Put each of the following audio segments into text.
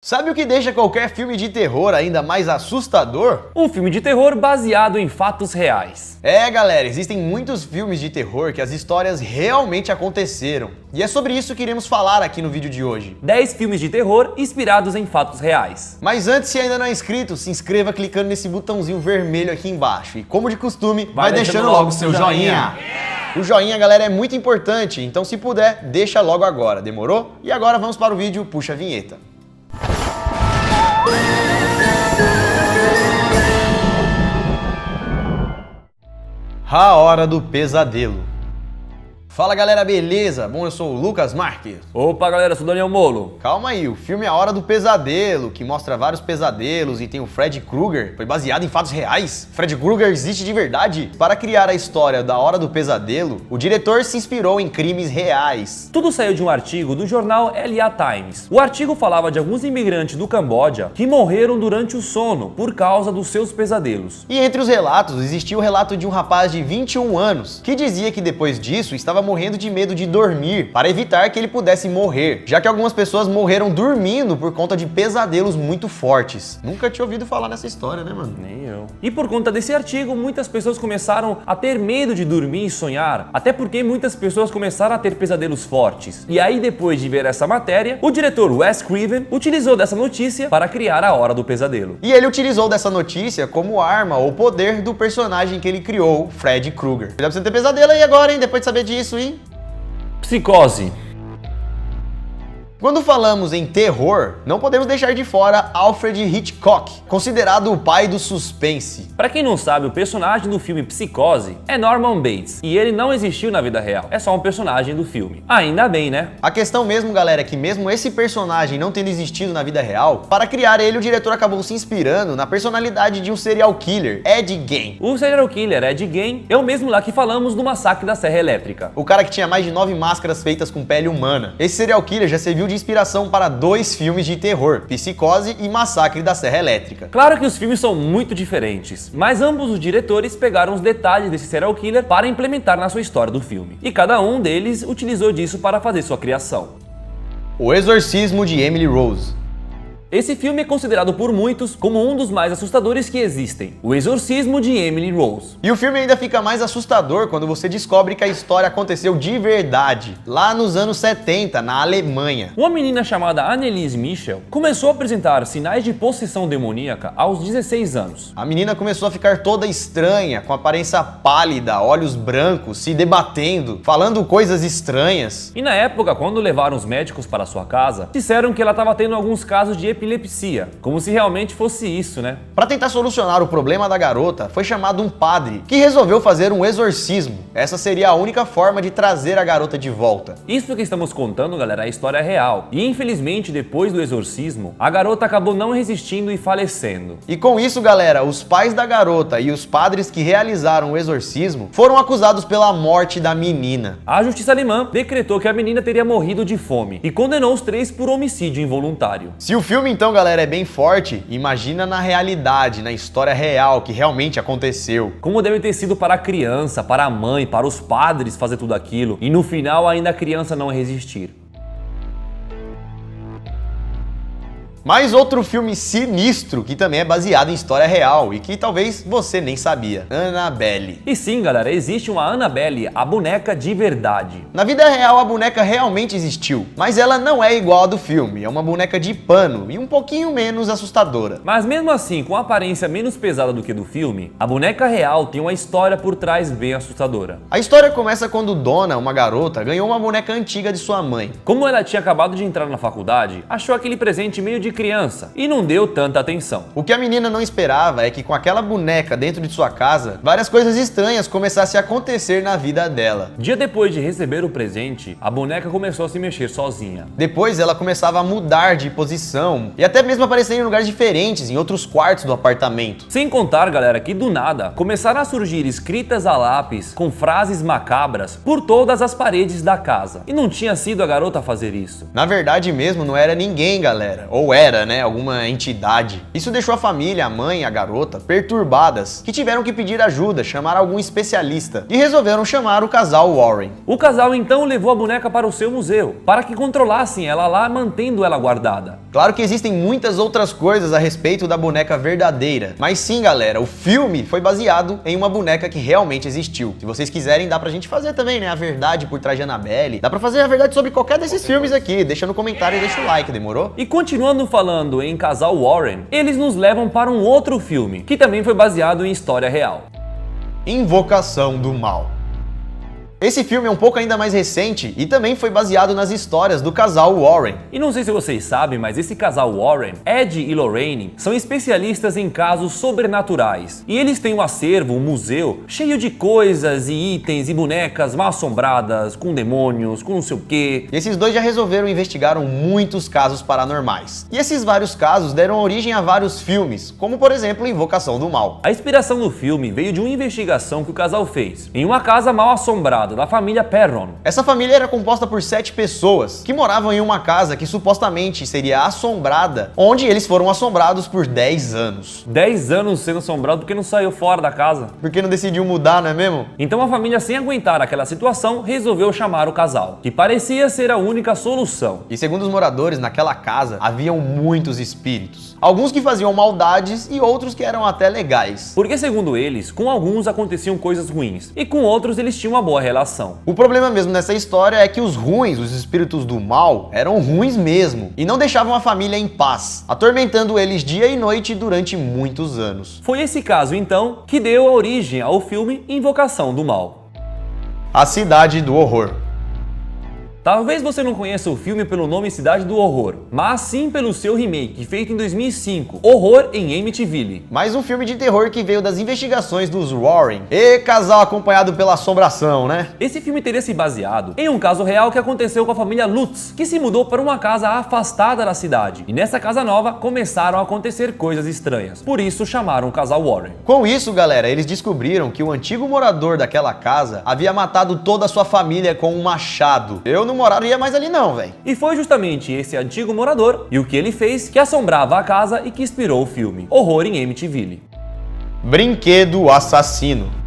Sabe o que deixa qualquer filme de terror ainda mais assustador? Um filme de terror baseado em fatos reais. Galera, existem muitos filmes de terror que as histórias realmente aconteceram. E é sobre isso que iremos falar aqui no vídeo de hoje. 10 filmes de terror inspirados em fatos reais. Mas antes, se ainda não é inscrito, se inscreva clicando nesse botãozinho vermelho aqui embaixo. E como de costume, vai deixando logo o seu joinha. O joinha, galera, é muito importante, então se puder, deixa logo agora, demorou? E agora vamos para o vídeo, puxa a vinheta. A Hora do Pesadelo. Fala galera, beleza? Bom, eu sou o Lucas Marques. Opa galera, eu sou o Daniel Molo. Calma aí, o filme A Hora do Pesadelo, que mostra vários pesadelos e tem o Fred Krueger, foi baseado em fatos reais? Fred Krueger existe de verdade? Para criar a história da Hora do Pesadelo, o diretor se inspirou em crimes reais. Tudo saiu de um artigo do jornal LA Times. O artigo falava de alguns imigrantes do Camboja que morreram durante o sono por causa dos seus pesadelos. E entre os relatos, existia o relato de um rapaz de 21 anos, que dizia que depois disso estava morrendo de medo de dormir, para evitar que ele pudesse morrer, já que algumas pessoas morreram dormindo por conta de pesadelos muito fortes. Nunca tinha ouvido falar nessa história, né, mano? Nem eu. E por conta desse artigo, muitas pessoas começaram a ter medo de dormir e sonhar, até porque muitas pessoas começaram a ter pesadelos fortes. E aí, depois de ver essa matéria, o diretor Wes Craven utilizou dessa notícia para criar a Hora do Pesadelo. E ele utilizou dessa notícia como arma ou poder do personagem que ele criou, Fred Krueger. Dá pra você ter pesadelo aí agora, hein? Depois de saber disso, hein? Psicose. Quando falamos em terror, não podemos deixar de fora Alfred Hitchcock, considerado o pai do suspense. Pra quem não sabe, o personagem do filme Psicose é Norman Bates, e ele não existiu na vida real, é só um personagem do filme. Ainda bem, né? A questão mesmo, galera, é que mesmo esse personagem não tendo existido na vida real, para criar ele, o diretor acabou se inspirando na personalidade de um serial killer, Ed Gein. O serial killer Ed Gein é o mesmo lá que falamos do massacre da Serra Elétrica. O cara que tinha mais de 9 máscaras feitas com pele humana. Esse serial killer já serviu de inspiração para 2 filmes de terror, Psicose e Massacre da Serra Elétrica. Claro que os filmes são muito diferentes, mas ambos os diretores pegaram os detalhes desse serial killer para implementar na sua história do filme. E cada um deles utilizou disso para fazer sua criação. O Exorcismo de Emily Rose. Esse filme é considerado por muitos como um dos mais assustadores que existem, O Exorcismo de Emily Rose. E o filme ainda fica mais assustador quando você descobre que a história aconteceu de verdade, lá nos anos 70, na Alemanha. Uma menina chamada Anneliese Michel começou a apresentar sinais de possessão demoníaca aos 16 anos. A menina começou a ficar toda estranha, com aparência pálida, olhos brancos, se debatendo, falando coisas estranhas. E na época, quando levaram os médicos para sua casa, disseram que ela estava tendo alguns casos de epilepsia, como se realmente fosse isso, né? Para tentar solucionar o problema da garota, foi chamado um padre, que resolveu fazer um exorcismo. Essa seria a única forma de trazer a garota de volta. Isso que estamos contando, galera, é a história real. E infelizmente, depois do exorcismo, a garota acabou não resistindo e falecendo. E com isso, galera, os pais da garota e os padres que realizaram o exorcismo foram acusados pela morte da menina. A justiça alemã decretou que a menina teria morrido de fome e condenou os 3 por homicídio involuntário. Se o filme então, galera, é bem forte, imagina na realidade, na história real que realmente aconteceu. Como deve ter sido para a criança, para a mãe, para os padres fazer tudo aquilo e no final ainda a criança não resistir. Mais outro filme sinistro que também é baseado em história real e que talvez você nem sabia, Annabelle. E sim, galera, existe uma Annabelle, a boneca de verdade. Na vida real, a boneca realmente existiu, mas ela não é igual a do filme, é uma boneca de pano e um pouquinho menos assustadora. Mas mesmo assim, com a aparência menos pesada do que do filme, a boneca real tem uma história por trás bem assustadora. A história começa quando Donna, uma garota, ganhou uma boneca antiga de sua mãe. Como ela tinha acabado de entrar na faculdade, achou aquele presente meio de criança e não deu tanta atenção. O que a menina não esperava é que com aquela boneca dentro de sua casa, várias coisas estranhas começassem a acontecer na vida dela. Dia depois de receber o presente, a boneca começou a se mexer sozinha. Depois ela começava a mudar de posição e até mesmo aparecer em lugares diferentes, em outros quartos do apartamento. Sem contar, galera, que do nada começaram a surgir escritas a lápis com frases macabras por todas as paredes da casa. E não tinha sido a garota a fazer isso. Na verdade mesmo não era ninguém, galera. Ou era, né? Alguma entidade. Isso deixou a família, a mãe e a garota perturbadas, que tiveram que pedir ajuda, chamar algum especialista e resolveram chamar o casal Warren. O casal então levou a boneca para o seu museu, para que controlassem ela lá, mantendo ela guardada. Claro que existem muitas outras coisas a respeito da boneca verdadeira, mas sim, galera, o filme foi baseado em uma boneca que realmente existiu. Se vocês quiserem, dá pra gente fazer também, né, a verdade por trás de Annabelle. Dá pra fazer a verdade sobre qualquer desses filmes aqui. Deixa no comentário e deixa o like, demorou? E continuando falando em casal Warren, eles nos levam para um outro filme, que também foi baseado em história real. Invocação do Mal. Esse filme é um pouco ainda mais recente e também foi baseado nas histórias do casal Warren. E não sei se vocês sabem, mas esse casal Warren, Ed e Lorraine, são especialistas em casos sobrenaturais. E eles têm um acervo, um museu, cheio de coisas e itens e bonecas mal assombradas, com demônios, com não sei o quê. E esses dois já resolveram e investigaram muitos casos paranormais. E esses vários casos deram origem a vários filmes, como por exemplo Invocação do Mal. A inspiração do filme veio de uma investigação que o casal fez em uma casa mal assombrada da família Perron. Essa família era composta por 7 pessoas que moravam em uma casa que supostamente seria assombrada, onde eles foram assombrados por 10 anos. 10 anos sendo assombrado porque não saiu fora da casa. Porque não decidiu mudar, não é mesmo? Então a família, sem aguentar aquela situação, resolveu chamar o casal, que parecia ser a única solução. E segundo os moradores, naquela casa haviam muitos espíritos. Alguns que faziam maldades e outros que eram até legais. Porque segundo eles, com alguns aconteciam coisas ruins e com outros eles tinham uma boa relação. O problema mesmo nessa história é que os ruins, os espíritos do mal, eram ruins mesmo e não deixavam a família em paz, atormentando eles dia e noite durante muitos anos. Foi esse caso então que deu a origem ao filme Invocação do Mal. A Cidade do Horror. Talvez você não conheça o filme pelo nome Cidade do Horror, mas sim pelo seu remake, feito em 2005, Horror em Amityville. Mais um filme de terror que veio das investigações dos Warren. E casal acompanhado pela assombração, né? Esse filme teria se baseado em um caso real que aconteceu com a família Lutz, que se mudou para uma casa afastada da cidade. E nessa casa nova começaram a acontecer coisas estranhas. Por isso chamaram o casal Warren. Com isso, galera, eles descobriram que o antigo morador daquela casa havia matado toda a sua família com um machado. Eu não moraria mais ali não, velho. E foi justamente esse antigo morador e o que ele fez que assombrava a casa e que inspirou o filme Horror em Amityville. Brinquedo Assassino.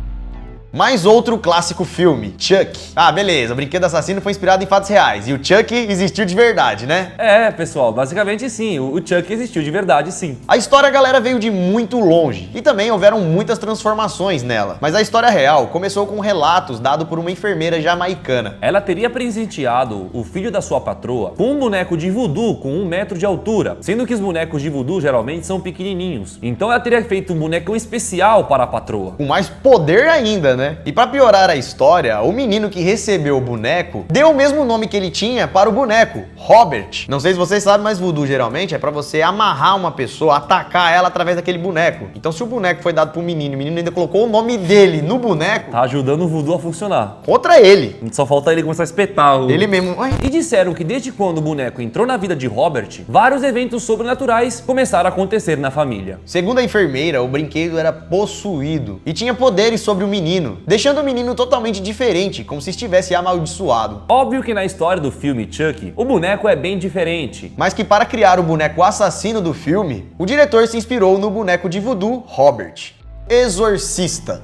Mais outro clássico filme, Chuck. Ah, beleza, o Brinquedo Assassino foi inspirado em fatos reais e o Chuck existiu de verdade, né? É, pessoal, basicamente sim, o Chuck existiu de verdade, sim. A história, galera, veio de muito longe e também houveram muitas transformações nela. Mas a história real começou com relatos dados por uma enfermeira jamaicana. Ela teria presenteado o filho da sua patroa com um boneco de voodoo com 1 metro de altura, sendo que os bonecos de voodoo geralmente são pequenininhos. Então ela teria feito um bonecão especial para a patroa. Com mais poder ainda, né? E pra piorar a história, o menino que recebeu o boneco deu o mesmo nome que ele tinha para o boneco, Robert. Não sei se vocês sabem, mas voodoo geralmente é pra você amarrar uma pessoa, atacar ela através daquele boneco. Então se o boneco foi dado pro menino e o menino ainda colocou o nome dele no boneco, Tá ajudando o voodoo a funcionar. contra ele. Só falta ele começar a espetar o... Ele mesmo. Ai. E disseram que desde quando o boneco entrou na vida de Robert, vários eventos sobrenaturais começaram a acontecer na família. Segundo a enfermeira, o brinquedo era possuído e tinha poderes sobre o menino, deixando o menino totalmente diferente, como se estivesse amaldiçoado. Óbvio que na história do filme Chuck, o boneco é bem diferente. Mas que para criar o boneco assassino do filme, o diretor se inspirou no boneco de voodoo Robert. Exorcista.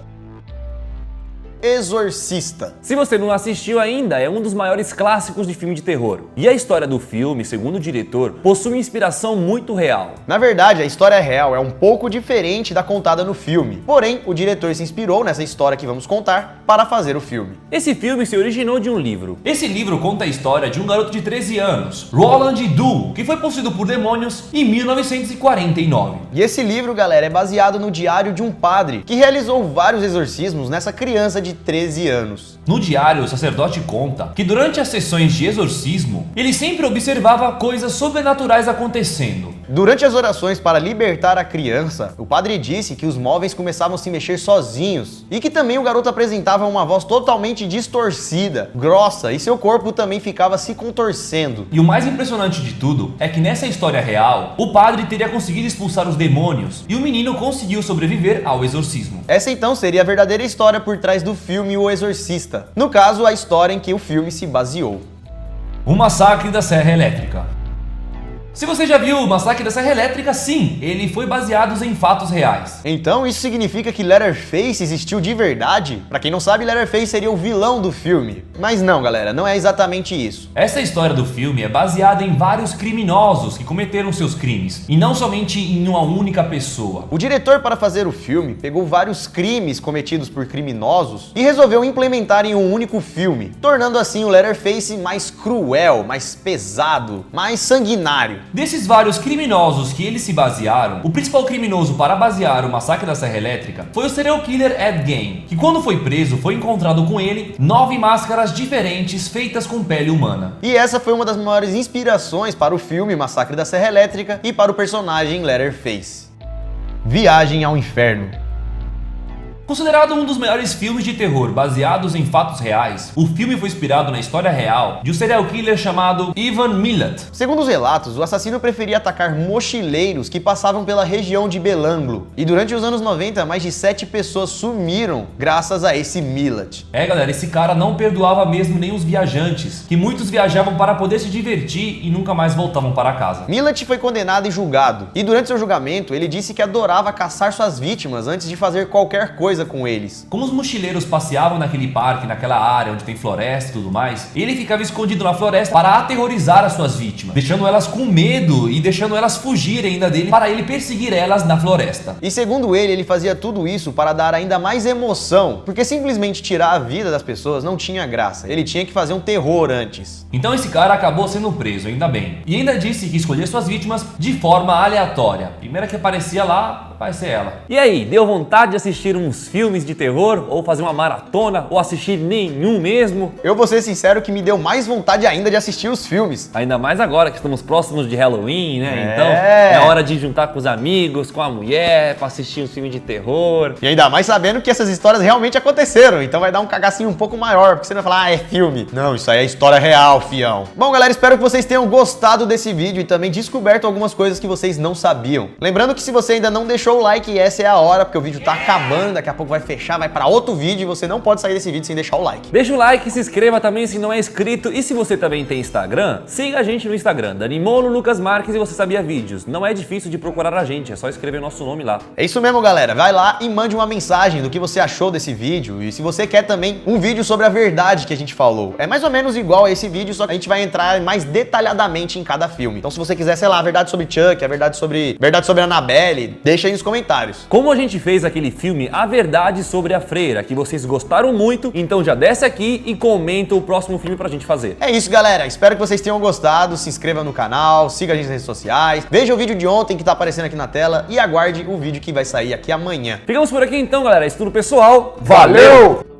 Exorcista. Se você não assistiu ainda, é um dos maiores clássicos de filme de terror. E a história do filme, segundo o diretor, possui uma inspiração muito real. Na verdade, a história real é um pouco diferente da contada no filme. Porém, o diretor se inspirou nessa história que vamos contar para fazer o filme. Esse filme se originou de um livro. Esse livro conta a história de um garoto de 13 anos, Roland Doe, que foi possuído por demônios em 1949. E esse livro, galera, é baseado no diário de um padre que realizou vários exorcismos nessa criança de 13 anos. No diário, o sacerdote conta que durante as sessões de exorcismo, ele sempre observava coisas sobrenaturais acontecendo. Durante as orações para libertar a criança, o padre disse que os móveis começavam a se mexer sozinhos e que também o garoto apresentava uma voz totalmente distorcida, grossa, e seu corpo também ficava se contorcendo. E o mais impressionante de tudo é que nessa história real, o padre teria conseguido expulsar os demônios e o menino conseguiu sobreviver ao exorcismo. Essa então seria a verdadeira história por trás do filme O Exorcista. No caso, a história em que o filme se baseou. O massacre da Serra Elétrica. Se você já viu o Massacre da Serra Elétrica, sim, ele foi baseado em fatos reais. Então isso significa que Leatherface existiu de verdade? Pra quem não sabe, Leatherface seria o vilão do filme. Mas não, galera, não é exatamente isso. Essa história do filme é baseada em vários criminosos que cometeram seus crimes, e não somente em uma única pessoa. O diretor, para fazer o filme, pegou vários crimes cometidos por criminosos e resolveu implementar em um único filme, tornando assim o Leatherface mais cruel, mais pesado, mais sanguinário. Desses vários criminosos que eles se basearam, o principal criminoso para basear o Massacre da Serra Elétrica foi o serial killer Ed Gein, que quando foi preso foi encontrado com ele 9 máscaras diferentes feitas com pele humana. E essa foi uma das maiores inspirações para o filme Massacre da Serra Elétrica e para o personagem Leatherface. Viagem ao Inferno. Considerado um dos maiores filmes de terror baseados em fatos reais, o filme foi inspirado na história real de um serial killer chamado Ivan Milat. Segundo os relatos, o assassino preferia atacar mochileiros que passavam pela região de Belanglo. E durante os anos 90, mais de 7 pessoas sumiram graças a esse Milat. Galera, esse cara não perdoava mesmo nem os viajantes, que muitos viajavam para poder se divertir e nunca mais voltavam para casa. Milat foi condenado e julgado. E durante seu julgamento, ele disse que adorava caçar suas vítimas antes de fazer qualquer coisa com eles. Como os mochileiros passeavam naquele parque, naquela área onde tem floresta e tudo mais, ele ficava escondido na floresta para aterrorizar as suas vítimas, deixando elas com medo e deixando elas fugirem ainda dele para ele perseguir elas na floresta. E segundo ele fazia tudo isso para dar ainda mais emoção, porque simplesmente tirar a vida das pessoas não tinha graça. Ele tinha que fazer um terror antes. Então esse cara acabou sendo preso, ainda bem. E ainda disse que escolhia suas vítimas de forma aleatória. Primeira que aparecia lá, vai ser ela. E aí, deu vontade de assistir uns filmes de terror? Ou fazer uma maratona? Ou assistir nenhum mesmo? Eu vou ser sincero que me deu mais vontade ainda de assistir os filmes. Ainda mais agora que estamos próximos de Halloween, né? Então é hora de juntar com os amigos, com a mulher, pra assistir um filme de terror. E ainda mais sabendo que essas histórias realmente aconteceram. Então vai dar um cagacinho um pouco maior, porque você não vai falar, é filme. Não, isso aí é história real, fião. Bom, galera, espero que vocês tenham gostado desse vídeo e também descoberto algumas coisas que vocês não sabiam. Lembrando que se você ainda não deixou o like, essa é a hora, porque o vídeo tá acabando, daqui a pouco vai fechar, vai pra outro vídeo e você não pode sair desse vídeo sem deixar o like. Deixa o like, se inscreva também se não é inscrito e se você também tem Instagram, siga a gente no Instagram, Danimolo Lucas Marques e Você Sabia Vídeos. Não é difícil de procurar a gente, é só escrever o nosso nome lá. É isso mesmo, galera. Vai lá e mande uma mensagem do que você achou desse vídeo e se você quer também um vídeo sobre a verdade que a gente falou. É mais ou menos igual a esse vídeo, só que a gente vai entrar mais detalhadamente em cada filme. Então se você quiser, sei lá, a verdade sobre Chuck, a verdade sobre Annabelle, deixa aí nos comentários. Como a gente fez aquele filme A Verdade sobre a Freira, que vocês gostaram muito, então já desce aqui e comenta o próximo filme pra gente fazer. É isso, galera. Espero que vocês tenham gostado. Se inscreva no canal, siga a gente nas redes sociais, veja o vídeo de ontem que tá aparecendo aqui na tela e aguarde o vídeo que vai sair aqui amanhã. Ficamos por aqui então, galera. Isso tudo, pessoal. Valeu!